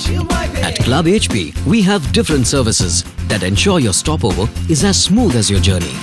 At Club HP, we have different services that ensure your stopover is as smooth as your journey.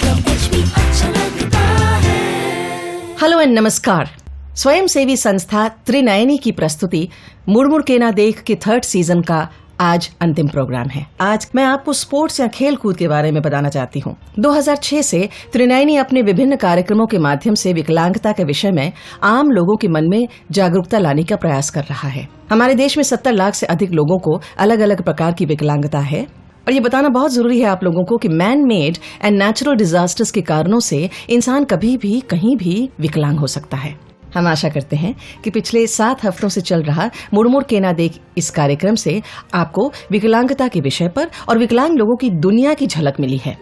Hello and नमस्कार। स्वयंसेवी संस्था त्रिनयनी की प्रस्तुति मुड़ के ना देख के 3rd सीजन का आज अंतिम प्रोग्राम है। आज मैं आपको स्पोर्ट्स या खेल कूद के बारे में बताना चाहती हूँ। 2006 से त्रिनयनी अपने विभिन्न कार्यक्रमों के माध्यम से विकलांगता के विषय में आम लोगों के मन में जागरूकता लाने का प्रयास कर रहा है। हमारे देश में 70 लाख से अधिक लोगों को अलग अलग प्रकार की विकलांगता है और ये बताना बहुत जरूरी है आप लोगों को कि man made and natural disasters के कारणों से इंसान कभी भी कहीं भी विकलांग हो सकता है। हम आशा करते हैं कि पिछले 7 हफ्तों से चल रहा मुड़ के ना देख इस कार्यक्रम से आपको विकलांगता के विषय पर और विकलांग लोगों की दुनिया की झलक मिली है।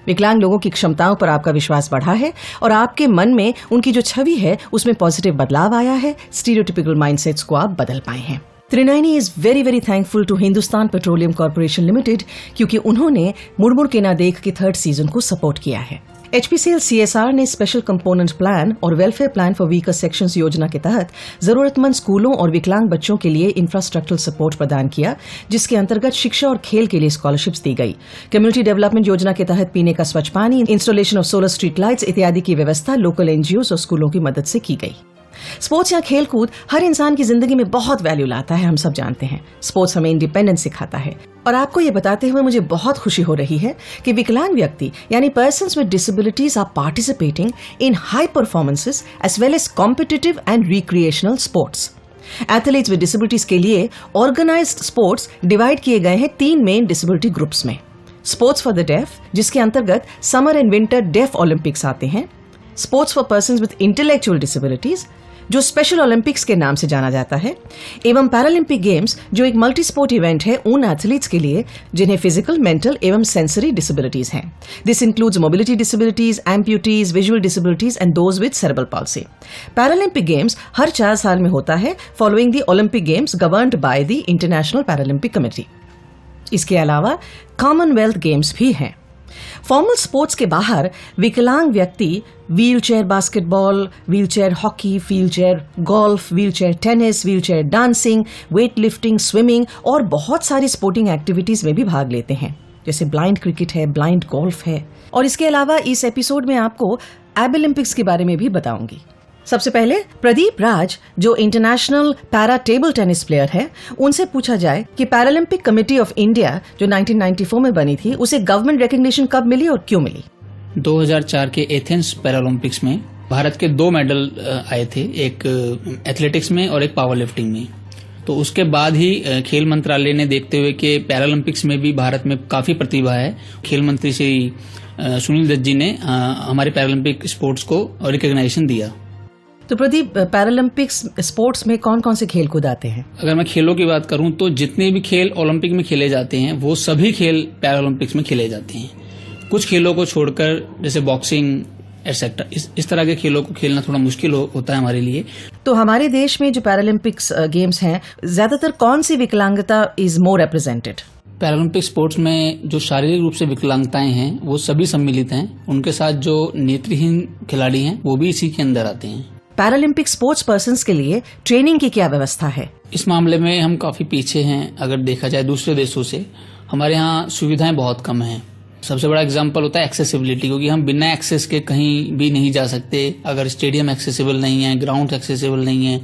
विकलांग लोगों की क्षमताओं पर आपका विश्वास बढ़ा है और आपके मन में उनकी जो छवि है उसमें पॉजिटिव बदलाव आया है। स्टीरियोटिपिकल माइंडसेट्स को आप बदल पाए हैं। Trinayani is very very thankful to Hindustan petroleum corporation limited क्योंकि उन्होंने मुड़ के ना देख के 3rd सीजन को सपोर्ट किया है। HPCL CSR ने स्पेशल कंपोनेंट प्लान और welfare plan for weaker sections योजना के तहत जरूरतमंद स्कूलों और विकलांग बच्चों के लिए इंफ्रास्ट्रक्चरल सपोर्ट प्रदान किया, जिसके अंतर्गत शिक्षा और खेल के लिए स्कॉलरशिप्स दी गई। कम्युनिटी डेवलपमेंट योजना के तहत पीने का स्वच्छ पानी, installation of solar street lights इत्यादि की व्यवस्था लोकल NGOs और स्कूलों की मदद से की गई। स्पोर्ट्स या खेल कूद हर इंसान की जिंदगी में बहुत वैल्यू लाता है, हम सब जानते हैं। स्पोर्ट्स हमें इंडिपेंडेंस सिखाता है और आपको ये बताते हुए मुझे बहुत खुशी हो रही है कि विकलांग व्यक्ति यानी persons with disabilities are participating in high performances as well as competitive and recreational sports. Athletes with disabilities के लिए ऑर्गेनाइज्ड स्पोर्ट्स डिवाइड किए गए हैं 3 मेन डिसेबिलिटी ग्रुप्स में। स्पोर्ट्स फॉर द डेफ, जिसके अंतर्गत summer and winter deaf Olympics आते हैं। Sports for persons with intellectual disabilities, जो स्पेशल ओलंपिक्स के नाम से जाना जाता है, एवं पैरालंपिक गेम्स, जो एक मल्टी स्पोर्ट इवेंट है उन एथलीट्स के लिए जिन्हें फिजिकल, मेंटल एवं सेंसरी डिसेबिलिटीज हैं। This includes mobility disabilities, amputees, visual disabilities and those with cerebral palsy. Paralympic games हर 4 साल में होता है following the Olympic games governed by the International Paralympic Committee. इसके अलावा कॉमनवेल्थ गेम्स भी हैं। फॉर्मल स्पोर्ट्स के बाहर विकलांग व्यक्ति wheelchair basketball, wheelchair hockey, wheelchair golf, wheelchair tennis, wheelchair dancing, weight lifting, swimming और बहुत सारी स्पोर्टिंग एक्टिविटीज में भी भाग लेते हैं, जैसे ब्लाइंड क्रिकेट है, ब्लाइंड गोल्फ है। और इसके अलावा इस एपिसोड में आपको एबोलिम्पिक्स के बारे में भी बताऊंगी। सबसे पहले प्रदीप राज, जो international para table tennis player है, उनसे पूछा जाए कि पैरालंपिक कमेटी ऑफ इंडिया जो 1994 में बनी थी उसे गवर्नमेंट रिकग्निशन कब मिली और क्यों मिली। 2004 के एथेंस पैरालंपिक्स में भारत के 2 मेडल आए थे, एक एथलेटिक्स में और एक पावर लिफ्टिंग में। तो उसके बाद ही खेल मंत्रालय ने देखते हुए कि पैरालंपिक्स में भी भारत में काफी प्रतिभा है, खेल मंत्री श्री सुनील दत्त जी ने हमारे पैरालंपिक स्पोर्ट्स को रिकग्नाइजेशन दिया। तो प्रदीप, पैरालंपिक्स स्पोर्ट्स में कौन कौन से खेल कूद आते हैं? अगर मैं खेलों की बात करूं तो जितने भी खेल ओलंपिक में खेले जाते हैं वो सभी खेल पैरालंपिक्स में खेले जाते हैं। कुछ खेलों को छोड़कर जैसे बॉक्सिंग एटसेट्रा, इस तरह के खेलों को खेलना थोड़ा मुश्किल होता है हमारे लिए। तो हमारे देश में जो पैरालंपिक्स गेम्स हैं, ज्यादातर कौन सी विकलांगता is more represented? Paralympic sports में जो शारीरिक रूप से विकलांगताएं हैं वो सभी सम्मिलित हैं। उनके साथ जो नेत्रहीन खिलाड़ी हैं वो भी इसी के अंदर आते हैं। पैरालंपिक स्पोर्ट्स पर्सन्स के लिए ट्रेनिंग की क्या व्यवस्था है? इस मामले में हम काफी पीछे हैं अगर देखा जाए दूसरे देशों से। हमारे यहाँ सुविधाएं बहुत कम हैं। सबसे बड़ा एग्जांपल होता है एक्सेसिबिलिटी, क्योंकि हम बिना एक्सेस के कहीं भी नहीं जा सकते। अगर स्टेडियम एक्सेसिबल नहीं है, ग्राउंड एक्सेसिबल नहीं है,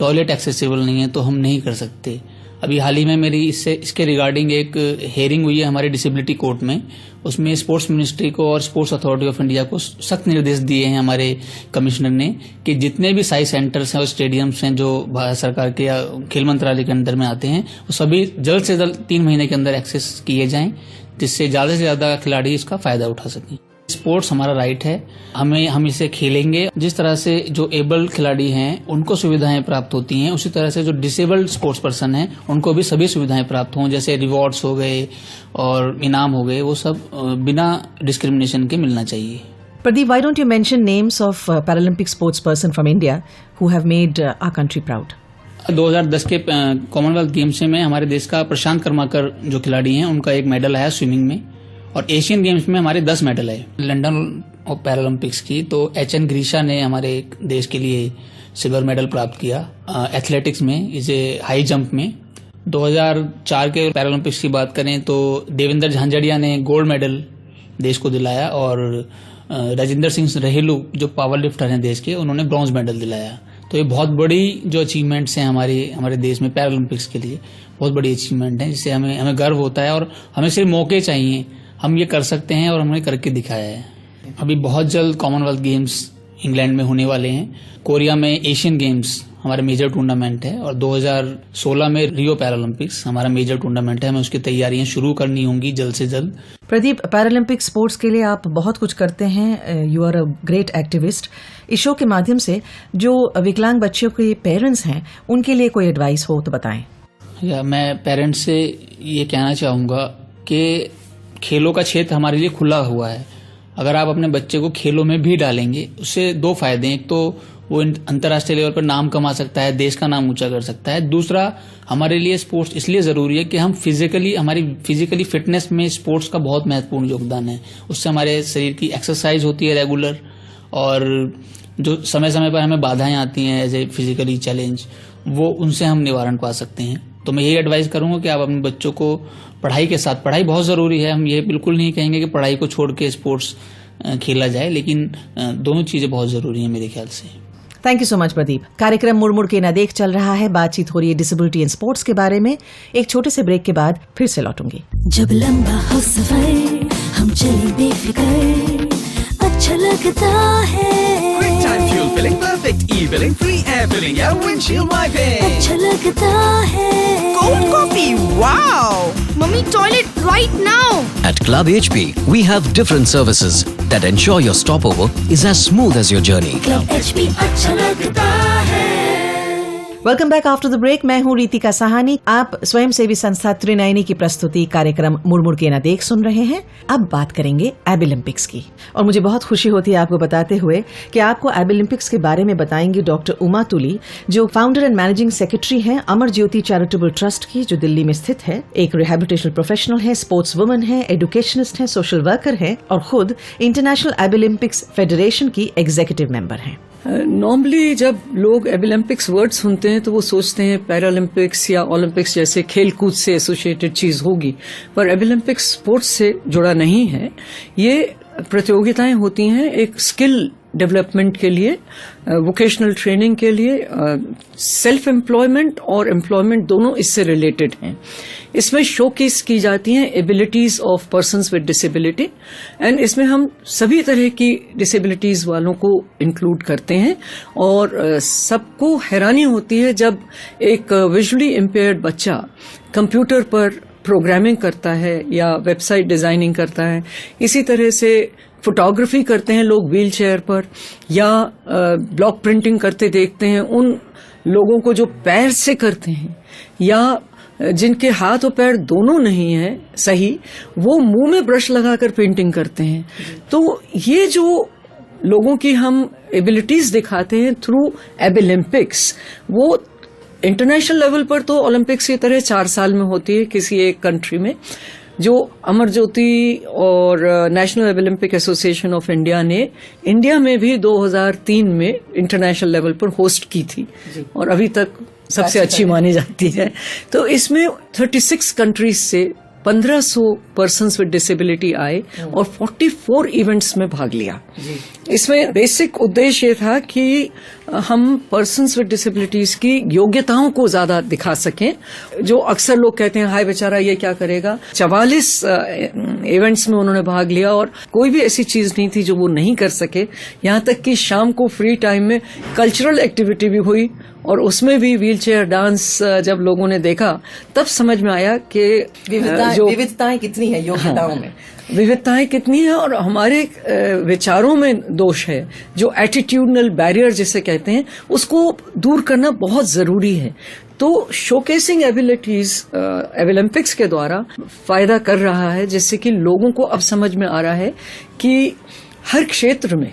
टॉयलेट एक्सेसिबल नहीं है तो हम नहीं कर सकते। अभी हाल ही में मेरी इसके रिगार्डिंग एक हेयरिंग हुई है हमारे डिसेबिलिटी कोर्ट में। उसमें स्पोर्ट्स मिनिस्ट्री को और स्पोर्ट्स अथॉरिटी ऑफ इंडिया को सख्त निर्देश दिए हैं हमारे कमिश्नर ने कि जितने भी साई सेंटर्स हैं और स्टेडियम्स हैं जो भारत सरकार के या खेल मंत्रालय के अंदर में आते हैं वो सभी जल्द से जल्द 3 महीने के अंदर एक्सेस किए जाएं, जिससे ज्यादा से ज्यादा खिलाड़ी इसका फायदा उठा सकें। स्पोर्ट्स हमारा राइट है, हम इसे खेलेंगे। जिस तरह से जो एबल्ड खिलाड़ी हैं उनको सुविधाएं प्राप्त होती हैं, उसी तरह से जो डिसेबल्ड स्पोर्ट्स पर्सन हैं उनको भी सभी सुविधाएं प्राप्त हों, जैसे रिवॉर्ड्स हो गए और इनाम हो गए, वो सब बिना डिस्क्रिमिनेशन के मिलना चाहिए। Pradeep, why don't you mention names of Paralympic sports person from India who have made our country proud? 2010 के कॉमनवेल्थ गेम्स में हमारे देश का प्रशांत कर्माकर जो खिलाड़ी हैं उनका एक मेडल आया स्विमिंग में, और एशियन गेम्स में हमारे 10 मेडल आए। लंदन और पैरालंपिक्स की तो HN ग्रीशा ने हमारे देश के लिए सिल्वर मेडल प्राप्त किया। एथलेटिक्स में इसे हाई जंप में 2004 के पैरालंपिक्स की बात करें तो देवेंद्र झांझड़िया ने गोल्ड मेडल देश को दिलाया और राजेंद्र सिंह रहेलू जो पावर लिफ्टर हैं देश के, उन्होंने ब्रॉन्ज मेडल दिलाया। तो ये बहुत बड़ी जो अचीवमेंट्स हैं हमारे देश में पैरालंपिक्स के लिए बहुत बड़ी अचीवमेंट है, जिससे हमें गर्व होता है और हमें सिर्फ मौके चाहिए, हम ये कर सकते हैं और हमने करके दिखाया है। अभी बहुत जल्द कॉमनवेल्थ गेम्स इंग्लैंड में होने वाले हैं। कोरिया में एशियन गेम्स हमारा मेजर टूर्नामेंट है और 2016 में रियो पैरालंपिक्स हमारा मेजर टूर्नामेंट है। हमें उसकी तैयारियां शुरू करनी होंगी जल्द से जल्द। प्रदीप, पैरालंपिक स्पोर्ट्स के लिए आप बहुत कुछ करते हैं, you are a great activist. इस शो के माध्यम से जो विकलांग बच्चों के पेरेंट्स हैं उनके लिए कोई एडवाइस हो तो बताएं। मैं पेरेंट्स से ये कहना चाहूँगा कि खेलों का क्षेत्र हमारे लिए खुला हुआ है। अगर आप अपने बच्चे को खेलों में भी डालेंगे उससे दो फायदे हैं। एक तो वो अंतर्राष्ट्रीय लेवल पर नाम कमा सकता है, देश का नाम ऊंचा कर सकता है। दूसरा, हमारे लिए स्पोर्ट्स इसलिए जरूरी है कि हम हमारी फिजिकली फिटनेस में स्पोर्ट्स का बहुत महत्वपूर्ण योगदान है। उससे हमारे शरीर की एक्सरसाइज होती है रेगुलर, और जो समय समय पर हमें बाधाएं आती हैं एज ए फिजिकली चैलेंज, वो उनसे हम निवारण पा सकते हैं। तो मैं यही एडवाइस करूंगा कि आप अपने बच्चों को पढ़ाई के साथ, पढ़ाई बहुत जरूरी है, हम ये बिल्कुल नहीं कहेंगे कि पढ़ाई को छोड़ के स्पोर्ट्स खेला जाए, लेकिन दोनों चीजें बहुत जरूरी हैं मेरे ख्याल से। Thank you so much Pradeep. कार्यक्रम मुड़ मुड़ के ना देख चल रहा है, बातचीत हो रही है डिसेबिलिटी इन स्पोर्ट्स के बारे में। एक छोटे से ब्रेक के बाद फिर से लौटूंगी। जब लंबा हो सफर हम चले बेफिक्र, अच्छा लगता है। Quick time fuel filling, perfect e-billing, free air filling, या windshield wiping. अच्छा लगता है। Cold coffee, wow! Mummy, toilet right now! At Club HP, we have different services that ensure your stopover is as smooth as your journey. Club HP अच्छा लगता है। Welcome back after the break. मैं हूं रीतिका साहानी। आप स्वयं सेवी संस्था त्रिनयनी की प्रस्तुति कार्यक्रम मुड़ मुड़ के ना देख सुन रहे हैं। अब बात करेंगे एबिलिम्पिक्स की, और मुझे बहुत खुशी होती है आपको बताते हुए कि आपको एबिलिम्पिक्स के बारे में बताएंगी डॉक्टर उमा तुली, जो फाउंडर एंड मैनेजिंग सेक्रेटरी हैं अमर ज्योति चैरिटेबल ट्रस्ट की, जो दिल्ली में स्थित है। एक रिहैबिलिटेशन प्रोफेशनल है, स्पोर्ट्स वुमन है, एजुकेशनिस्ट है, सोशल वर्कर है और खुद इंटरनेशनल एबिलिम्पिक्स फेडरेशन की एग्जीक्यूटिव मेंबर हैं। नॉर्मली जब लोग एबिलिम्पिक्स वर्ड सुनते हैं तो वो सोचते हैं पैरालंपिक्स या ओलंपिक्स जैसे खेल कूद से एसोसिएटेड चीज होगी, पर एबिलिम्पिक्स स्पोर्ट्स से जुड़ा नहीं है। ये प्रतियोगिताएं होती हैं एक स्किल डेवलपमेंट के लिए, वोकेशनल ट्रेनिंग के लिए, सेल्फ एम्प्लॉयमेंट और एम्प्लॉयमेंट दोनों इससे रिलेटेड हैं। इसमें शोकेस की जाती हैं abilities of persons with disability, and इसमें हम सभी तरह की डिसेबिलिटीज वालों को इंक्लूड करते हैं। और सबको हैरानी होती है जब एक विजुअली इम्पेयर्ड बच्चा कंप्यूटर पर प्रोग्रामिंग करता है या वेबसाइट डिजाइनिंग करता है। इसी तरह से फोटोग्राफी करते हैं लोग व्हील चेयर पर, या ब्लॉक प्रिंटिंग करते देखते हैं उन लोगों को जो पैर से करते हैं, या जिनके हाथ और पैर दोनों नहीं है सही, वो मुंह में ब्रश लगाकर पेंटिंग करते हैं। तो ये जो लोगों की हम एबिलिटीज दिखाते हैं थ्रू एबिलिम्पिक्स, वो इंटरनेशनल लेवल पर तो ओलंपिक्स की तरह 4 साल में होती है किसी एक कंट्री में, जो अमर ज्योति और national Olympic association of India ने इंडिया में भी 2003 में इंटरनेशनल लेवल पर होस्ट की थी और अभी तक सबसे अच्छी मानी जाती है। तो इसमें 36 कंट्रीज से 1500 पर्सन्स विद डिसेबिलिटी आए और 44 इवेंट्स में भाग लिया। इसमें बेसिक उद्देश्य ये था कि हम पर्सन्स विद डिसेबिलिटीज की योग्यताओं को ज्यादा दिखा सकें। जो अक्सर लोग कहते हैं हाय बेचारा ये क्या करेगा, 44 इवेंट्स में उन्होंने भाग लिया और कोई भी ऐसी चीज नहीं थी जो वो नहीं कर सके। यहाँ तक कि शाम को फ्री टाइम में कल्चरल एक्टिविटी भी हुई और उसमें भी व्हील चेयर डांस जब लोगों ने देखा तब समझ में आया कि विविधताएं कितनी है योग्यताओं में, विविधताएं कितनी है और हमारे विचारों में दोष है। जो एटीट्यूडनल बैरियर जिसे कहते हैं उसको दूर करना बहुत जरूरी है। तो शोकेसिंग एबिलिटीज एबिलिम्पिक्स के द्वारा फायदा कर रहा है, जिससे कि लोगों को अब समझ में आ रहा है कि हर क्षेत्र में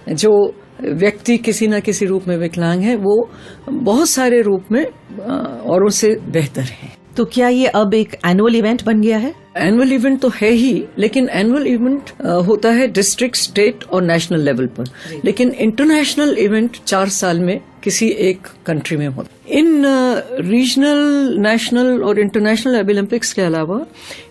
जो व्यक्ति किसी न किसी रूप में विकलांग है वो बहुत सारे रूप में औरों से बेहतर है। तो क्या ये अब एक एनुअल इवेंट बन गया है? एनुअल इवेंट तो है ही, लेकिन एनुअल इवेंट होता है डिस्ट्रिक्ट, स्टेट और नेशनल लेवल पर, लेकिन इंटरनेशनल इवेंट 4 साल में किसी एक कंट्री में होता। इन रीजनल, नेशनल और इंटरनेशनल ओलंपिक्स के अलावा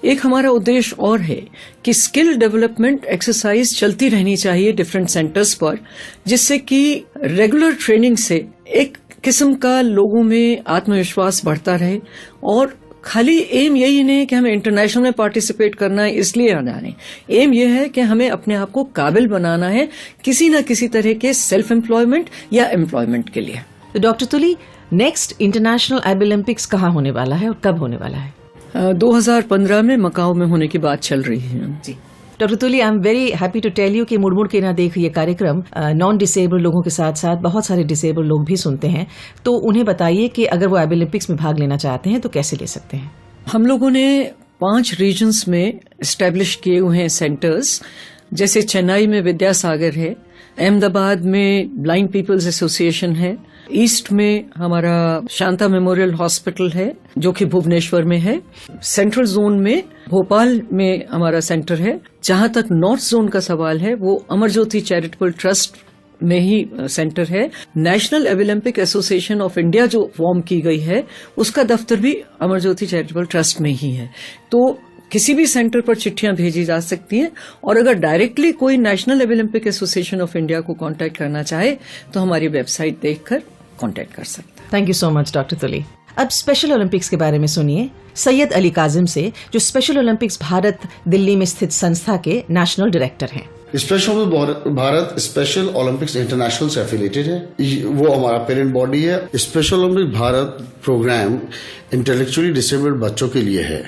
एक हमारा उद्देश्य और है कि स्किल डेवलपमेंट एक्सरसाइज चलती रहनी चाहिए डिफरेंट सेंटर्स पर, जिससे कि रेगुलर ट्रेनिंग से एक किस्म का लोगों में आत्मविश्वास बढ़ता रहे। और खाली एम यही नहीं कि हमें इंटरनेशनल में पार्टिसिपेट करना है इसलिए आना है, एम यह है कि हमें अपने आप को काबिल बनाना है किसी न किसी तरह के सेल्फ एम्प्लॉयमेंट या एम्प्लॉयमेंट के लिए। तो डॉक्टर तुली, नेक्स्ट इंटरनेशनल ओलंपिक्स कहाँ होने वाला है और कब होने वाला है? 2015 में मकाओ में होने की बात चल रही है जी। Doctor Tuli, I am very happy to tell you कि मुड़ मुड़ के ना देख ये कार्यक्रम नॉन डिसेबल लोगों के साथ साथ बहुत सारे डिसेबल लोग भी सुनते हैं, तो उन्हें बताइए कि अगर वो ओलंपिक्स में भाग लेना चाहते हैं तो कैसे ले सकते हैं? हम लोगों ने 5 रीजन्स में एस्टेब्लिश किए हुए हैं सेंटर्स, जैसे चेन्नई में विद्यासागर है, अहमदाबाद में ब्लाइंड पीपल्स एसोसिएशन है, ईस्ट में हमारा शांता मेमोरियल हॉस्पिटल है जो कि भुवनेश्वर में है, सेंट्रल जोन में भोपाल में हमारा सेंटर है। जहां तक नॉर्थ जोन का सवाल है वो अमर ज्योति चैरिटेबल ट्रस्ट में ही सेंटर है। National Olympic association of India जो फॉर्म की गई है उसका दफ्तर भी अमर ज्योति चैरिटेबल ट्रस्ट में ही है। तो किसी भी सेंटर पर चिट्ठियां भेजी जा सकती हैं, और अगर डायरेक्टली कोई national Olympic association of India को कांटेक्ट करना चाहे तो हमारी वेबसाइट देखकर कांटेक्ट कर सकता है। Thank you so much doctor तुली। अब स्पेशल ओलंपिक्स के बारे में सुनिए सैयद अली काजिम से, जो स्पेशल ओलंपिक्स भारत दिल्ली में स्थित संस्था के नेशनल डायरेक्टर हैं। Special Bharat special Olympics international से एफिलेटेड है, वो हमारा पेरेंट बॉडी है। Special Olympic Bharat programme intellectually disabled बच्चों के लिए है।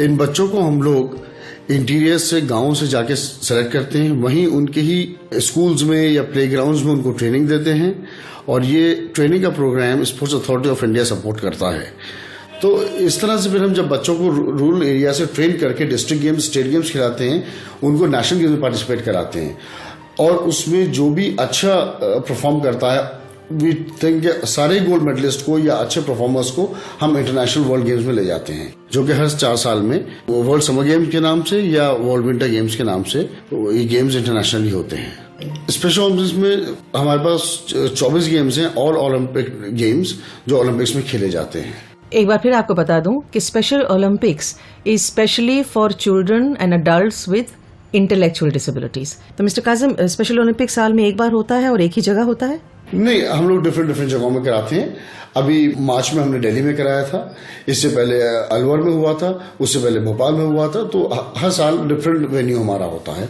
इन बच्चों को हम लोग इंटीरियर से, गांवों से जाके सेलेक्ट करते हैं, वहीं उनके ही स्कूल्स में या प्लेग्राउंड्स में उनको ट्रेनिंग देते हैं, और ये ट्रेनिंग का programme sports authority of India support करता है। तो इस तरह से फिर हम जब बच्चों को रूरल एरिया से ट्रेन करके डिस्ट्रिक्ट गेम्स, स्टेट गेम्स खिलाते हैं, उनको नेशनल गेम्स में पार्टिसिपेट कराते हैं, और उसमें जो भी अच्छा परफॉर्म करता है, वी थिंक सारे गोल्ड मेडलिस्ट को या अच्छे परफॉर्मर्स को हम इंटरनेशनल वर्ल्ड गेम्स में ले जाते हैं, जो कि हर 4 साल में वर्ल्ड समर गेम्स के नाम से या वर्ल्ड विंटर गेम्स के नाम से ये गेम्स इंटरनेशनली होते हैं। स्पेशल ओलंपिक्स में हमारे पास 24 गेम्स हैं, ऑल ओलंपिक गेम्स जो ओलंपिक्स में खेले जाते हैं। एक बार फिर आपको बता दूं कि special Olympics is specially for children and adults with intellectual disabilities. तो मिस्टर काजिम, स्पेशल ओलंपिक साल में एक बार होता है और एक ही जगह होता है? नहीं, हम लोग डिफरेंट जगहों में कराते हैं। अभी मार्च में हमने दिल्ली में कराया था, इससे पहले अलवर में हुआ था, उससे पहले भोपाल में हुआ था। तो हर साल डिफरेंट वेन्यू हमारा होता है।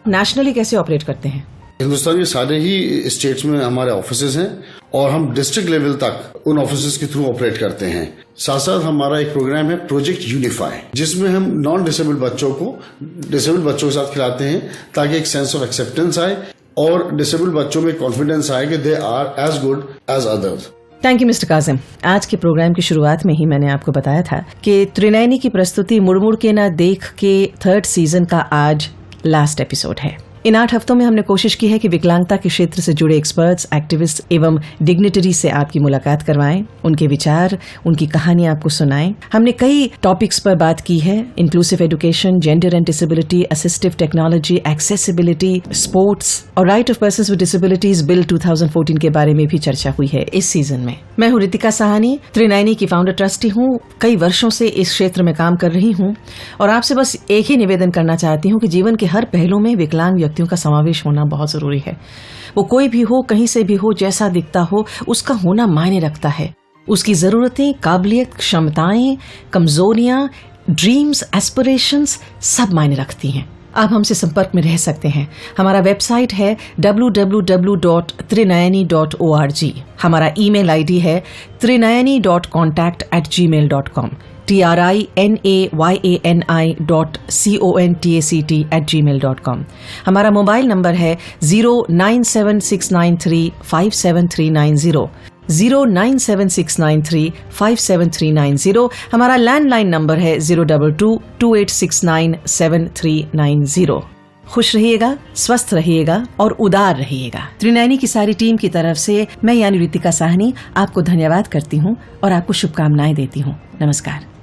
नेशनली कैसे ऑपरेट करते हैं? हिंदुस्तान के सारे ही स्टेट्स में हमारे ऑफिसेज हैं, और हम डिस्ट्रिक्ट लेवल तक उन ऑफिसेज के थ्रू ऑपरेट करते हैं। साथ साथ हमारा एक प्रोग्राम है प्रोजेक्ट यूनिफाई, जिसमें हम नॉन डिसेबल्ड बच्चों को डिसेबल्ड बच्चों के साथ खिलाते हैं, ताकि एक सेंस ऑफ एक्सेप्टेंस आए और डिसेबल्ड बच्चों में कॉन्फिडेंस आए कि they are as good as others. Thank you mister Kazim. आज के प्रोग्राम की शुरुआत में ही मैंने आपको बताया था कि त्रिनयनी की प्रस्तुति मुड़ मुड़ के ना देख के 3rd सीजन का आज लास्ट एपिसोड है। इन 8 हफ्तों में हमने कोशिश की है कि विकलांगता के क्षेत्र से जुड़े एक्सपर्ट्स, एक्टिविस्ट एवं डिग्निटरी से आपकी मुलाकात करवाएं, उनके विचार, उनकी कहानियां आपको सुनाएं। हमने कई टॉपिक्स पर बात की है, inclusive education, gender and disability, assistive technology, accessibility, sports और right of persons with disabilities bill 2014 के बारे में भी चर्चा हुई है इस सीजन में। मैं हूँ रितिका साहनी, त्रिनयनी की फाउंडर ट्रस्टी हूँ, कई वर्षों से इस क्षेत्र में काम कर रही हूँ, और आपसे बस एक ही निवेदन करना चाहती हूँ कि जीवन के हर पहलू में विकलांग व्यक्तियों का समावेश होना बहुत जरूरी है। वो कोई भी हो, कहीं से भी हो, जैसा दिखता हो, उसका होना मायने रखता है। उसकी जरूरतें, काबिलियत, क्षमताएं, कमजोरियां, ड्रीम्स, एस्पिरेशंस सब मायने रखती हैं। आप हमसे संपर्क में रह सकते हैं। हमारा वेबसाइट है www.trinayani.org। हमारा ईमेल आईडी है trinayani.contact@gmail.com trinayani.contact@gmail.com। हमारा मोबाइल नंबर है 09769357390 09769357390। हमारा लैंडलाइन नंबर है 02228697390। खुश रहिएगा, स्वस्थ रहिएगा और उदार रहिएगा। त्रिनयनी की सारी टीम की तरफ से मैं यानी रितिका साहनी आपको धन्यवाद करती हूँ और आपको शुभकामनाएं देती हूँ। नमस्कार।